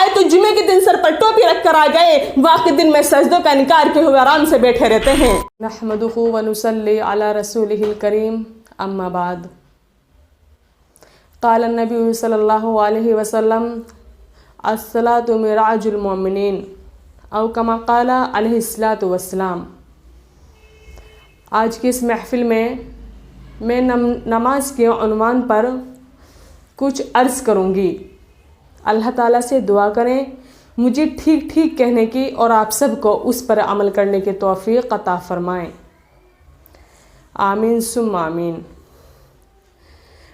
आए तो जुमे के दिन सर पर टोपी रख कर आ गए, बाकी दिन में सजदों का इनकार किए हुए आराम से बैठे रहते हैं। नहमदुहु व नुसल्ली अला रसूलिहिल करीम, अम्मा बाद। क़ाल नबी सल्लल्लाहु अलैहि वसल्लम अस्सलातु मिराजुल मोमिनीन औ कमा क़ाला अलैहिस्सलातु वस्सलाम। आज की इस महफिल में मैं नमाज के उन्वान पर कुछ अर्ज़ करूँगी। अल्लाह ताला से दुआ करें मुझे ठीक ठीक कहने की और आप सबको उस पर अमल करने की तौफीक अता फरमाएं। आमीन सुम्मा आमीन।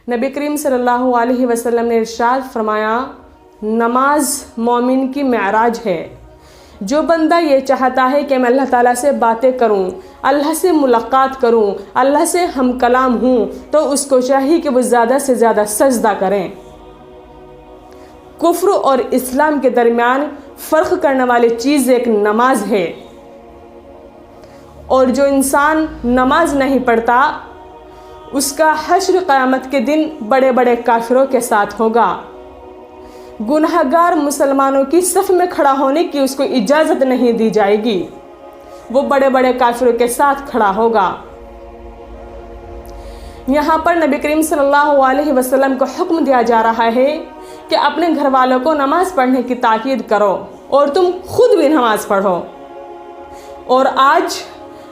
नबी करीम सल्लल्लाहु अलैहि वसल्लम ने इरशाद फरमाया, नमाज मोमिन की मेराज है। जो बंदा ये चाहता है कि मैं अल्लाह ताला से बातें करूं, अल्लाह से मुलाकात करूं, अल्लाह से हम कलाम हूं, तो उसको चाहिए कि वो ज़्यादा से ज़्यादा सजदा करें। कुफ्र और इस्लाम के दरमियान फ़र्क करने वाली चीज़ एक नमाज है, और जो इंसान नमाज नहीं पढ़ता उसका हश्र क़यामत के दिन बड़े बड़े काफिरों के साथ होगा। गुनहगार मुसलमानों की सफ़ में खड़ा होने की उसको इजाज़त नहीं दी जाएगी, वो बड़े बड़े काफिरों के साथ खड़ा होगा। यहाँ पर नबी करीम सल्लल्लाहु अलैहि वसल्लम को हुक्म दिया जा रहा है कि अपने घर वालों को नमाज पढ़ने की ताकीद करो और तुम खुद भी नमाज पढ़ो। और आज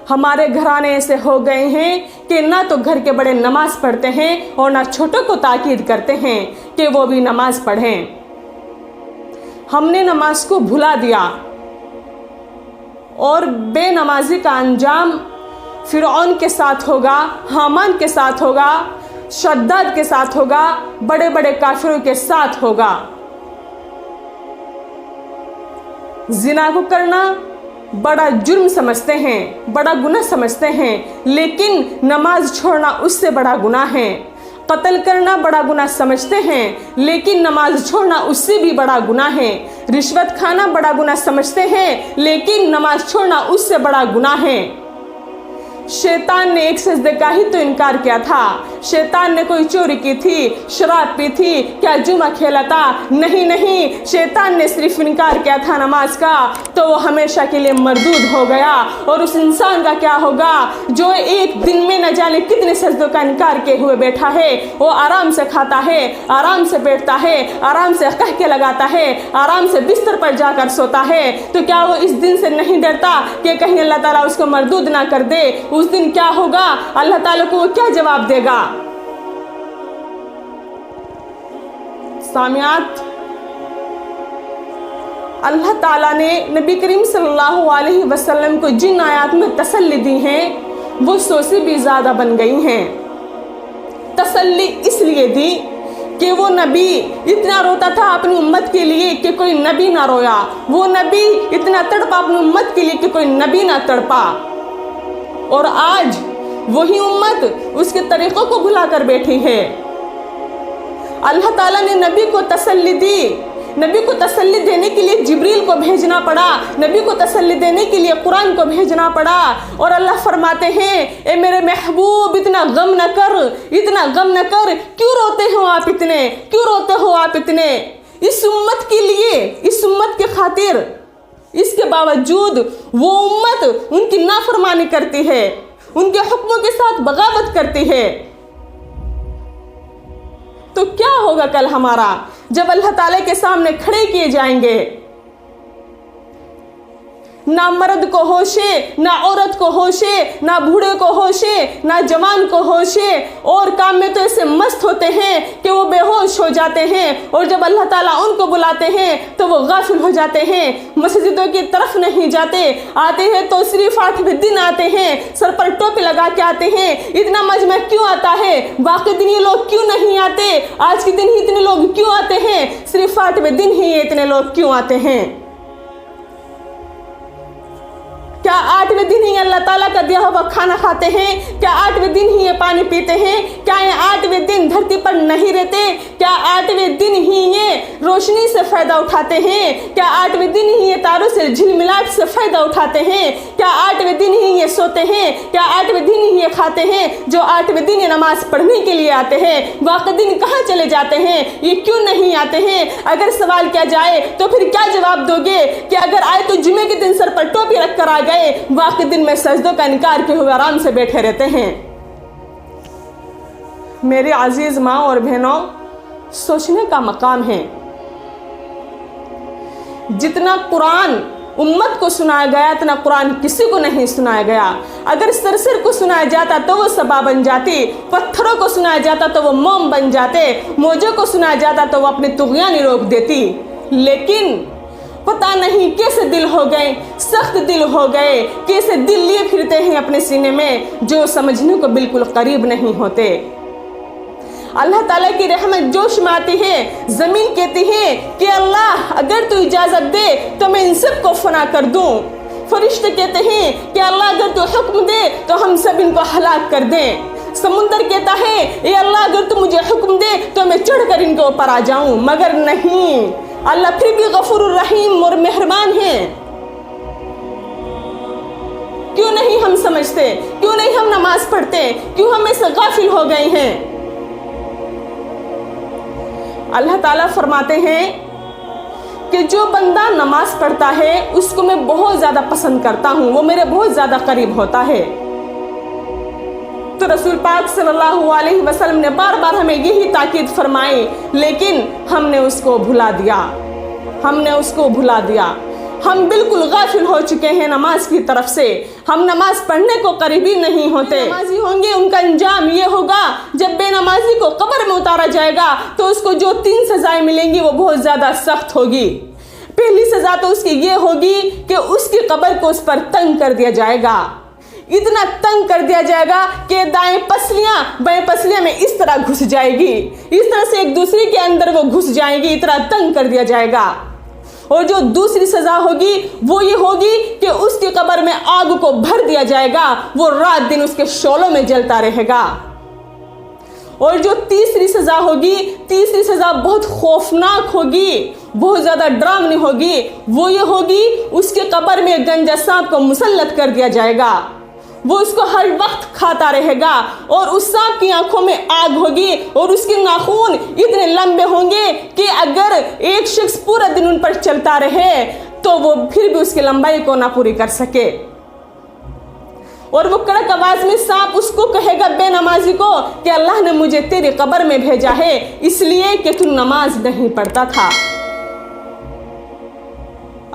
हमारे घराने ऐसे हो गए हैं कि ना तो घर के बड़े नमाज पढ़ते हैं और ना छोटों को ताकीद करते हैं कि वो भी नमाज पढ़ें। हमने नमाज को भुला दिया और बेनमाजी का अंजाम फिरौन के साथ होगा, हामान के साथ होगा, शद्दाद के साथ होगा, बड़े बड़े काफिरों के साथ होगा। जिना को करना बड़ा जुर्म समझते हैं, बड़ा गुनाह समझते हैं, लेकिन नमाज छोड़ना उससे बड़ा गुनाह है। कत्ल करना बड़ा गुनाह समझते हैं, लेकिन नमाज छोड़ना उससे भी बड़ा गुनाह है। रिश्वत खाना बड़ा गुनाह समझते हैं, लेकिन नमाज छोड़ना उससे बड़ा गुनाह है। शैतान ने एक सजदे का ही तो इनकार किया था। शैतान ने कोई चोरी की थी, शराब पी थी, क्या जुमा खेला था? नहीं नहीं, शैतान ने सिर्फ इनकार किया था नमाज का, तो वो हमेशा के लिए मरदूद हो गया। और उस इंसान का क्या होगा जो एक दिन में न जाने कितने सजदों का इनकार किए हुए बैठा है। वो आराम से खाता है, आराम से बैठता है, आराम से कह के लगाता है, आराम से बिस्तर पर जाकर सोता है, तो क्या वो इस दिन से नहीं डरता कि कहीं अल्लाह ताला उसको मरदूद ना कर दे? उस दिन क्या होगा? अल्लाह ताला को वो क्या जवाब देगा? सामियात, अल्लाह ताला ने नबी करीम सल्लल्लाहु अलैहि वसल्लम को जिन आयत में तसल्ली दी हैं वो 100 से भी ज़्यादा बन गई हैं। तसल्ली इसलिए दी कि वो नबी इतना रोता था अपनी उम्मत के लिए कि कोई नबी ना रोया। वो नबी इतना तड़पा अपनी उम्मत के लिए कि कोई नबी ना तड़पा। और आज वही उम्मत उसके तरीक़ों को भुला कर बैठी है। अल्लाह ताला ने नबी को तसल्ली दी, नबी को तसल्ली देने के लिए जिब्रील को भेजना पड़ा, नबी को तसल्ली देने के लिए कुरान को भेजना पड़ा। और अल्लाह फरमाते हैं, ए मेरे महबूब इतना गम न कर, इतना गम न कर, क्यों रोते हो आप इतने, क्यों रोते हो आप इतने? इस उम्मत के लिए, इस उम्मत के खातिर, इसके बावजूद वो उम्मत उनकी नाफरमानी करती है, उनके हुक्मों के साथ बगावत करती है। तो क्या होगा कल हमारा जब अल्लाह ताला के सामने खड़े किए जाएंगे? ना मर्द को होशे, ना औरत को होशे, ना बूढ़े को होशे, ना जवान को होशे, और काम में तो ऐसे मस्त होते हैं कि वो बेहोश हो जाते हैं। और जब अल्लाह ताला उनको बुलाते हैं तो वो गाफिल हो जाते हैं, मस्जिदों की तरफ नहीं जाते, आते हैं तो सिर्फ 8वें दिन आते हैं, सर पर टोपी लगा के आते हैं। इतना मजमा क्यों आता है? बाकी दिन ये लोग क्यों नहीं आते? आज के दिन ही इतने लोग क्यों आते हैं? सिर्फ 8वें दिन ही इतने लोग क्यों आते हैं? क्या 8वें दिन ही अल्लाह ताला का दिया हुआ खाना खाते हैं? क्या 8वें दिन ही ये पानी पीते हैं? क्या ये 8वें दिन धरती पर नहीं रहते? क्या 8वें दिन ही ये रोशनी से फ़ायदा उठाते हैं? क्या 8वें दिन ही ये तारों से झिलमिलाट से फ़ायदा उठाते हैं? क्या 8वें दिन ही ये सोते हैं? क्या 8वें दिन ही ये खाते हैं? जो 8वें दिन ये नमाज पढ़ने के लिए आते हैं, बाकी दिन कहाँ चले जाते हैं? ये क्यों नहीं आते हैं? अगर सवाल किया जाए तो फिर क्या जवाब दोगे कि अगर आए तो जुमे के दिन सर पर टोपी रख कर आ गए, बाकी दिन में सजदों का इनकार किए हुए आराम से बैठे रहते हैं। मेरे अजीज माँ और बहनों, सोचने का मकाम है। जितना कुरान उम्मत को सुनाया गया इतना कुरान किसी को नहीं सुनाया गया। अगर सरसर को सुनाया जाता तो वो सबा बन जाती, पत्थरों को सुनाया जाता तो वो मोम बन जाते, मौजों को सुनाया जाता तो वो अपनी तुग़यानी रोक देती। लेकिन पता नहीं कैसे दिल हो गए, सख्त दिल हो गए, कैसे दिल लिए फिरते हैं अपने सीने में, जो समझने को बिल्कुल करीब नहीं होते। अल्लाह ताला की रहमत जोश में आती है, जमीन कहती है कि अल्लाह अगर तू इजाजत दे तो मैं इन सब को फना कर दूं। फरिश्ते कहते हैं कि अल्लाह अगर तू हुक्म दे तो हम सब इनको हलाक कर दें। समुंदर कहता है ए अल्लाह अगर तू मुझे हुक्म दे तो मैं चढ़कर इनके ऊपर आ जाऊं, मगर नहीं, अल्लाह फिर भी गफूर रहीम और मेहरबान है। क्यों नहीं हम समझते? क्यों नहीं हम नमाज पढ़ते? क्यों हम ऐसे गाफिल हो गए हैं? अल्लाह ताला फरमाते हैं कि जो बंदा नमाज पढ़ता है उसको मैं बहुत ज़्यादा पसंद करता हूँ, वो मेरे बहुत ज़्यादा करीब होता है। तो रसूल पाक सल्लल्लाहु अलैहि वसल्लम ने बार बार हमें यही ताकीद फरमाई, लेकिन हमने उसको भुला दिया। हम बिल्कुल गाफिल हो चुके हैं नमाज की तरफ से। हम नमाज पढ़ने को करीबी नहीं होते। नमाजी होंगे उनका अंजाम ये होगा, जब बेनमाजी को कब्र में उतारा जाएगा तो उसको जो 3 सजाएं मिलेंगी वो बहुत ज़्यादा सख्त होगी। पहली सजा तो उसकी ये होगी कि उसकी कब्र को उस पर तंग कर दिया जाएगा, इतना तंग कर दिया जाएगा कि दाएं पसलियां बाएं पसलियां में इस तरह घुस जाएगी, इस तरह से एक दूसरे के अंदर वो घुस जाएंगी, इतना तंग कर दिया जाएगा। और जो दूसरी सजा होगी वो ये होगी कि उसकी कब्र में आग को भर दिया जाएगा, वो रात दिन उसके शोलों में जलता रहेगा। और जो तीसरी सजा होगी, तीसरी सजा बहुत खौफनाक होगी, बहुत ज़्यादा डरावनी होगी। वो ये होगी उसके कब्र में गंजा सांप को मुसल्लत कर दिया जाएगा, वो उसको हर वक्त खाता रहेगा और उस सांप की आंखों में आग होगी और उसके नाखून इतने लंबे होंगे कि अगर एक शख्स पूरा दिन उन पर चलता रहे तो वो फिर भी उसकी लंबाई को ना पूरी कर सके। और वो कड़क आवाज में सांप उसको कहेगा बेनमाजी को कि अल्लाह ने मुझे तेरी कब्र में भेजा है इसलिए कि तू नमाज नहीं पढ़ता था।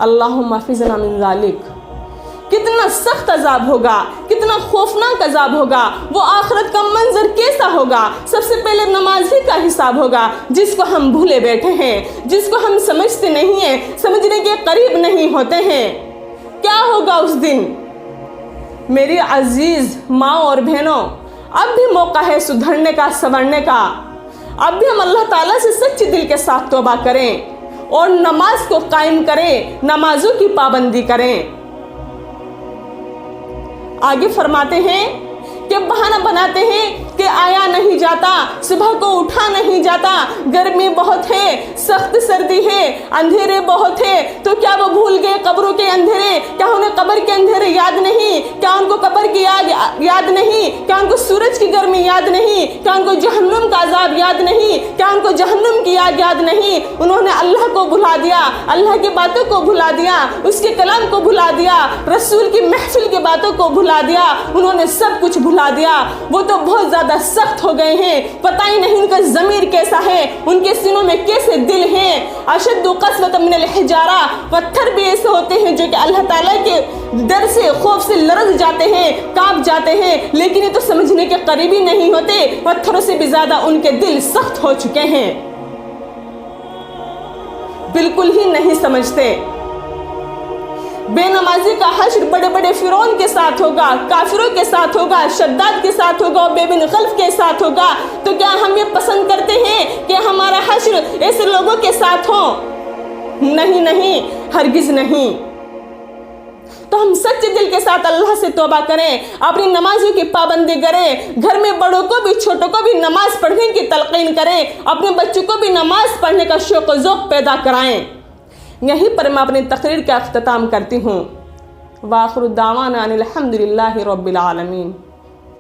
अल्लाहुम्मा हफ़िज़ना मिन ज़ालिक। कितना सख्त अजाब होगा, कितना खौफनाक अजाब होगा। वो आखिरत का मंजर कैसा होगा? सबसे पहले नमाजी का हिसाब होगा, जिसको हम भूले बैठे हैं, जिसको हम समझते नहीं हैं, समझने के करीब नहीं होते हैं। क्या होगा उस दिन? मेरी अजीज माँ और बहनों, अब भी मौका है सुधरने का, संवरने का। अब भी हम अल्लाह ताला से सच्चे दिल के साथ तौबा करें और नमाज को कायम करें, नमाजों की पाबंदी करें। आगे फरमाते हैं कि बहाना बनाते हैं कि आया नहीं जाता, सुबह को उठा नहीं जाता, गर्मी बहुत है, सख्त सर्दी है, अंधेरे बहुत है। तो क्या वो भूल गए कब्रों के अंधेरे? क्या उन्हें कब्र के अंधेरे याद नहीं? क्या उनको कब्र की याद नहीं? क्या उनको सूरज की गर्मी याद नहीं? क्या उनको जहन्नुम का अजाब याद नहीं? क्या उनको जहन्नुम की आग याद नहीं? उन्होंने अल्लाह को भुला दिया, अल्लाह की बातों को भुला दिया, उसके कलाम को भुला दिया, रसूल की महफिल की बातों को भुला दिया, उन्होंने सब कुछ भुला दिया। वो तो बहुत ज्यादा सख्त हो गए हैं, पता ही नहीं उनका ज़मीर कैसा है, उनके सीनों में कैसे दिल हैं। अशद्दु क़स्वतन मिनल हिजारा, पत्थर भी ऐसे होते हैं जो कि अल्लाह ताला के डर से, खौफ से लरज़ जाते हैं, कांप जाते हैं, लेकिन ये तो समझने के करीबी नहीं होते। पत्थरों से भी ज्यादा उनके दिल सख्त हो चुके हैं, बिल्कुल ही नहीं समझते। बेनमाजी का हश्र बड़े बड़े फिरौन के साथ होगा, काफिरों के साथ होगा, शद्दाद के साथ होगा और उबय बिन खल्फ के साथ होगा। तो क्या हम ये पसंद करते हैं कि हमारा हश्र ऐसे लोगों के साथ हो? नहीं नहीं, हरगिज नहीं। تو ہم سچے دل کے ساتھ اللہ سے توبہ کریں، اپنی نمازوں کی پابندی کریں، گھر میں بڑوں کو بھی چھوٹوں کو بھی نماز پڑھنے کی تلقین کریں، اپنے بچوں کو بھی نماز پڑھنے کا شوق و ذوق پیدا کرائیں۔ یہیں پر میں اپنی تقریر کا اختتام کرتی ہوں۔ وآخر دعوانا ان الحمد للہ رب العالمین۔